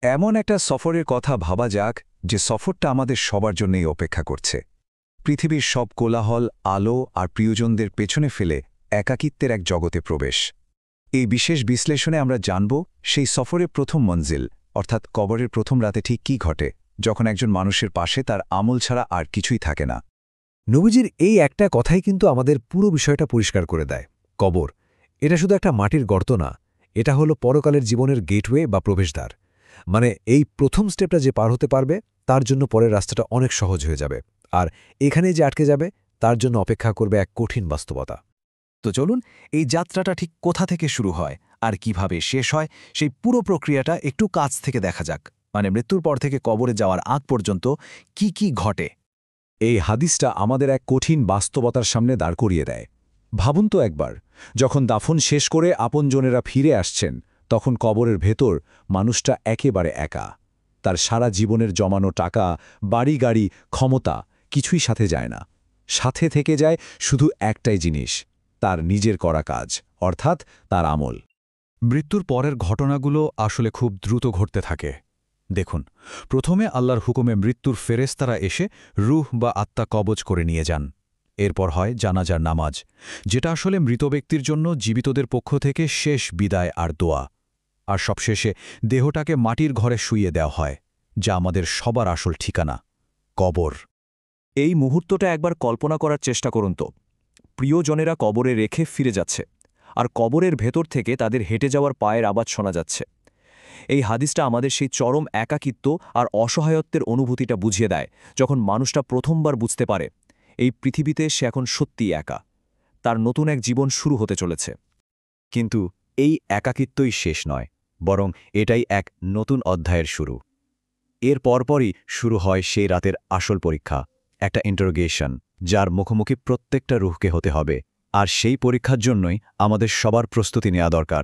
এমন একটা সফরের কথা ভাবা যাক যে সফরটা আমাদের সবার জন্যই অপেক্ষা করছে। পৃথিবীর সব কোলাহল, আলো আর প্রিয়জনদের পেছনে ফেলে একাকিত্বের এক জগতে প্রবেশ। এই বিশেষ বিশ্লেষণে আমরা জানব সেই সফরের প্রথম মঞ্জিল, অর্থাৎ কবরের প্রথম রাতে ঠিক কী ঘটে, যখন একজন মানুষের পাশে তার আমল ছাড়া আর কিছুই থাকে না। নবীজির এই একটা কথাই কিন্তু আমাদের পুরো বিষয়টা পরিষ্কার করে দেয়। কবর এটা শুধু একটা মাটির গর্ত না, এটা হলো পরকালের জীবনের গেটওয়ে বা প্রবেশদ্বার। মানে এই প্রথম স্টেপটা যে পার হতে পারবে তার জন্য পরের রাস্তাটা অনেক সহজ হয়ে যাবে, আর এখানেই যে আটকে যাবে তার জন্য অপেক্ষা করবে এক কঠিন বাস্তবতা। তো চলুন এই যাত্রাটা ঠিক কোথা থেকে শুরু হয় আর কিভাবে শেষ হয় সেই পুরো প্রক্রিয়াটা একটু কাছ থেকে দেখা যাক। মানে মৃত্যুর পর থেকে কবরে যাওয়ার আগ পর্যন্ত কি কি ঘটে। এই হাদিসটা আমাদের এক কঠিন বাস্তবতার সামনে দাঁড় করিয়ে দেয়। ভাবুন তো একবার, যখন দাফন শেষ করে আপনজনেরা ফিরে আসছেন, তখন কবরের ভেতর মানুষটা একেবারে একা। তার সারা জীবনের জমানো টাকা, বাড়ি গাড়ি, ক্ষমতা কিছুই সাথে যায় না। সাথে থেকে যায় শুধু একটাই জিনিস, তার নিজের করা কাজ, অর্থাৎ তার আমল। মৃত্যুর পরের ঘটনাগুলো আসলে খুব দ্রুত ঘটতে থাকে। দেখুন, প্রথমে আল্লাহর হুকুমে মৃত্যুর ফেরেশতারা এসে রূহ বা আত্মা কবজ করে নিয়ে যান। এরপর হয় জানাজার নামাজ, যেটা আসলে মৃত ব্যক্তির জন্য জীবিতদের পক্ষ থেকে শেষ বিদায় আর দোয়া। আর সবশেষে দেহটাকে মাটির ঘরে শুইয়ে দেওয়া হয়, যা আমাদের সবার আসল ঠিকানা, কবর। এই মুহূর্তটা একবার কল্পনা করার চেষ্টা করুন তো। প্রিয়জনেরা কবরে রেখে ফিরে যাচ্ছে, আর কবরের ভেতর থেকে তাদের হেঁটে যাওয়ার পায়ের আওয়াজ শোনা যাচ্ছে। এই হাদিসটা আমাদের সেই চরম একাকিত্ব আর অসহায়ত্বের অনুভূতিটা বুঝিয়ে দেয়, যখন মানুষটা প্রথমবার বুঝতে পারে এই পৃথিবীতে সে এখন সত্যিই একা, তার নতুন এক জীবন শুরু হতে চলেছে। কিন্তু এই একাকিত্বই শেষ নয়, বরং এটাই এক নতুন অধ্যায়ের শুরু। এর পরপরই শুরু হয় সেই রাতের আসল পরীক্ষা, একটা ইন্টারোগেশন, যার মুখোমুখি প্রত্যেকটা রুহকে হতে হবে। আর সেই পরীক্ষার জন্যই আমাদের সবার প্রস্তুতি নেওয়া দরকার।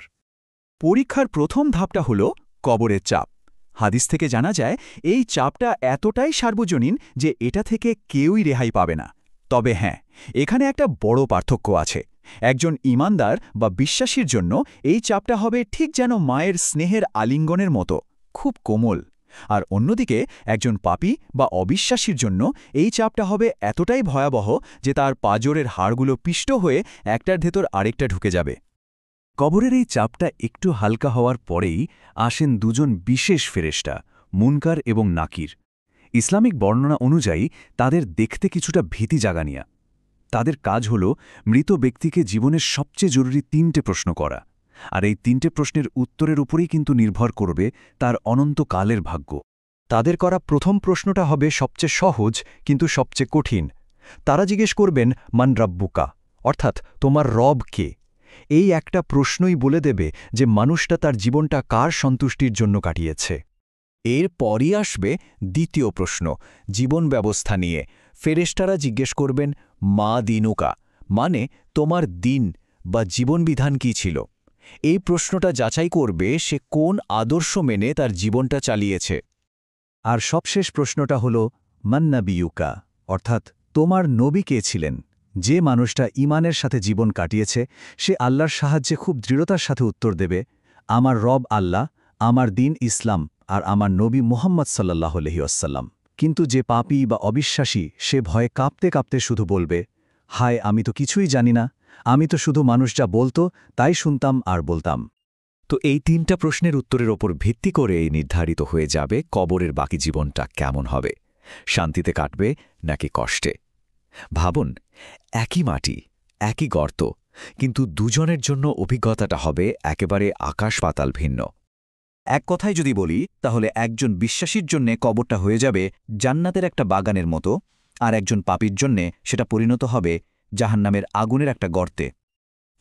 পরীক্ষার প্রথম ধাপটা হল কবরের চাপ। হাদিস থেকে জানা যায় এই চাপটা এতটাই সার্বজনীন যে এটা থেকে কেউই রেহাই পাবে না। তবে হ্যাঁ, এখানে একটা বড় পার্থক্য আছে। একজন ঈমানদার বা বিশ্বাসীর জন্য এই চাপটা হবে ঠিক যেন মায়ের স্নেহের আলিঙ্গনের মতো, খুব কোমল। আর অন্যদিকে একজন পাপী বা অবিশ্বাসীর জন্য এই চাপটা হবে এতটাই ভয়াবহ যে তার পাঁজরের হাড়গুলো পিষ্ট হয়ে একটার ভেতর আরেকটা ঢুকে যাবে। কবরের এই চাপটা একটু হালকা হওয়ার পরেই আসেন দুজন বিশেষ ফেরেশতা, মুনকার এবং নাকির। ইসলামিক বর্ণনা অনুযায়ী তাদের দেখতে কিছুটা ভীতি জাগানিয়া। তাদের কাজ হল মৃত ব্যক্তিকে জীবনের সবচেয়ে জরুরি ৩টে প্রশ্ন করা, আর এই ৩টে প্রশ্নের উত্তরের উপরেই কিন্তু নির্ভর করবে তার অনন্তকালের ভাগ্য। তাদের করা প্রথম প্রশ্নটা হবে সবচেয়ে সহজ কিন্তু সবচেয়ে কঠিন। তারা জিজ্ঞেস করবেন, মান রাব্বুকা, অর্থাৎ তোমার রব কে। এই একটা প্রশ্নই বলে দেবে যে মানুষটা তার জীবনটা কার সন্তুষ্টির জন্য কাটিয়েছে। এরপরই আসবে দ্বিতীয় প্রশ্ন, জীবন ব্যবস্থা নিয়ে। ফেরেশতারা জিজ্ঞেস করবেন, মা দিনুকা, মানে তোমার দিন বা জীবনবিধান কী ছিল। এই প্রশ্নটা যাচাই করবে সে কোন আদর্শ মেনে তার জীবনটা চালিয়েছে। আর সবশেষ প্রশ্নটা হল মান নাবিয়ুকা, অর্থাৎ তোমার নবী কে ছিলেন। যে মানুষটা ঈমানের সাথে জীবন কাটিয়েছে সে আল্লাহর সাহায্যে খুব দৃঢ়তার সাথে উত্তর দেবে, আমার রব আল্লাহ, আমার দিন ইসলাম, আর আমার নবী মুহাম্মদ সাল্লাল্লাহু আলাইহি ওয়াসাল্লাম। কিন্তু যে পাপী বা অবিশ্বাসী সে ভয়ে কাঁপতে কাঁপতে শুধু বলবে, হায় আমি তো কিছুই জানি না, আমি তো শুধু মানুষ যা বলতো তাই শুনতাম আর বলতাম। তো এই ৩টা প্রশ্নের উত্তরের ওপর ভিত্তি করেই নির্ধারিত হয়ে যাবে কবরের বাকি জীবনটা কেমন হবে, শান্তিতে কাটবে নাকি কষ্টে। ভাবুন, একই মাটি, একই গর্ত, কিন্তু দুজনের জন্য অভিজ্ঞতাটা হবে একেবারে আকাশ পাতাল ভিন্ন। এক কথায় যদি বলি তাহলে একজন বিশ্বাসীর জন্যে কবরটা হয়ে যাবে জান্নাতের একটা বাগানের মতো, আর একজন পাপীর জন্যে সেটা পরিণত হবে জাহান্নামের আগুনের একটা গর্তে।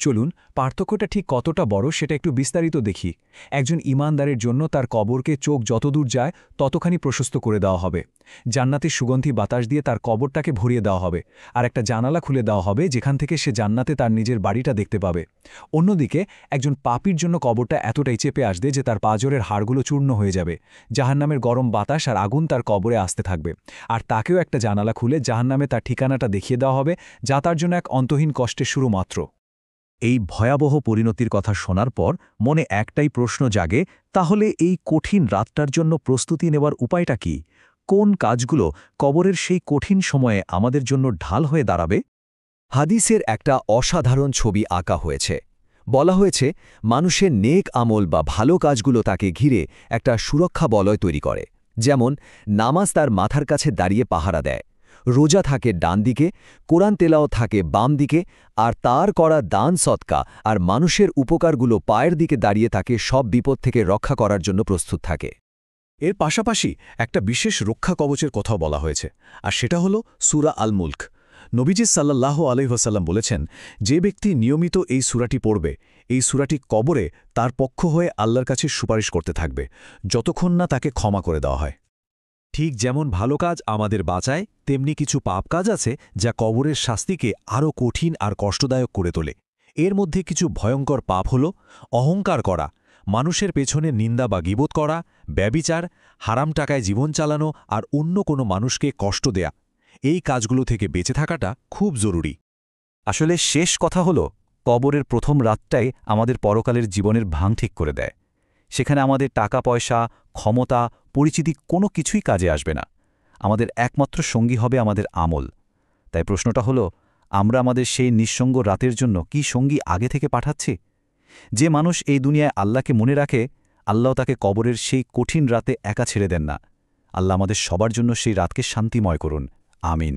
চলুন পার্থক্যটা ঠিক কতটা বড় সেটা একটু বিস্তারিত দেখি। একজন ঈমানদারের জন্য তার কবরকে চোখ যতদূর যায় ততখানি প্রশস্ত করে দেওয়া হবে। জান্নাতের সুগন্ধি বাতাস দিয়ে তার কবরটাকে ভরিয়ে দেওয়া হবে, আর একটা জানালা খুলে দেওয়া হবে যেখান থেকে সে জান্নাতে তার নিজের বাড়িটা দেখতে পাবে। অন্যদিকে একজন পাপীর জন্য কবরটা এতটাই চেপে আসবে যে তার পাঁজরের হাড়গুলো চূর্ণ হয়ে যাবে। জাহান্নামের গরম বাতাস আর আগুন তার কবরে আসতে থাকবে, আর তাকেও একটা জানালা খুলে জাহান্নামে তার ঠিকানাটা দেখিয়ে দেওয়া হবে, যা তার জন্য এক অন্তহীন কষ্টের শুরু মাত্র। এই ভয়াবহ পরিণতির কথা শোনার পর মনে একটাই প্রশ্ন জাগে, তাহলে এই কঠিন রাতটার জন্য প্রস্তুতি নেওয়ার উপায়টা কি? কোন কাজগুলো কবরের সেই কঠিন সময়ে আমাদের জন্য ঢাল হয়ে দাঁড়াবে? হাদিসের একটা অসাধারণ ছবি আঁকা হয়েছে। বলা হয়েছে মানুষের নেক আমল বা ভালো কাজগুলো তাকে ঘিরে একটা সুরক্ষা বলয় তৈরি করে। যেমন নামাজ তার মাথার কাছে দাঁড়িয়ে পাহারা দেয়, রোজা থাকে ডান দিকে, কোরআন তেলাওয়াত থাকে বাম দিকে, আর তার করা দান সৎকা আর মানুষের উপকারগুলো পায়ের দিকে দাঁড়িয়ে তাকে সব বিপদ থেকে রক্ষা করার জন্য প্রস্তুত থাকে। এর পাশাপাশি একটা বিশেষ রক্ষা কবচের কথাও বলা হয়েছে, আর সেটা হলো সূরা আল মুলক। নবীজি সাল্লাল্লাহু আলাইহি ওয়াসাল্লাম বলেছেন, যে ব্যক্তি নিয়মিত এই সূরাটি পড়বে, এই সূরাটি কবরে তার পক্ষ হয়ে আল্লাহর কাছে সুপারিশ করতে থাকবে, যতক্ষণ না তাকে ক্ষমা করে দেওয়া হয়। ঠিক যেমন ভালো কাজ আমাদের বাঁচায়, তেমনি কিছু পাপ কাজ আছে যা কবরের শাস্তিকে আরও কঠিন আর কষ্টদায়ক করে তোলে। এর মধ্যে কিছু ভয়ঙ্কর পাপ হল অহংকার করা, মানুষের পেছনে নিন্দা বা গীবত করা, ব্যভিচার, হারাম টাকায় জীবন চালানো আর অন্য কোনো মানুষকে কষ্ট দেয়া। এই কাজগুলো থেকে বেঁচে থাকাটা খুব জরুরি। আসলে শেষ কথা হলো, কবরের প্রথম রাতটাই আমাদের পরকালের জীবনের ভাঙ ঠিক করে দেয়। সেখানে আমাদের টাকা পয়সা, ক্ষমতা, পরিচিতি কোনো কিছুই কাজে আসবে না। আমাদের একমাত্র সঙ্গী হবে আমাদের আমল। তাই প্রশ্নটা হলো, আমরা আমাদের সেই নিঃসঙ্গ রাতের জন্য কি সঙ্গী আগে থেকে পাঠাচ্ছি? যে মানুষ এই দুনিয়ায় আল্লাহকে মনে রাখে, আল্লাহ তাকে কবরের সেই কঠিন রাতে একা ছেড়ে দেন না। আল্লাহ আমাদের সবার জন্য সেই রাতকে শান্তিময় করুন। আমিন।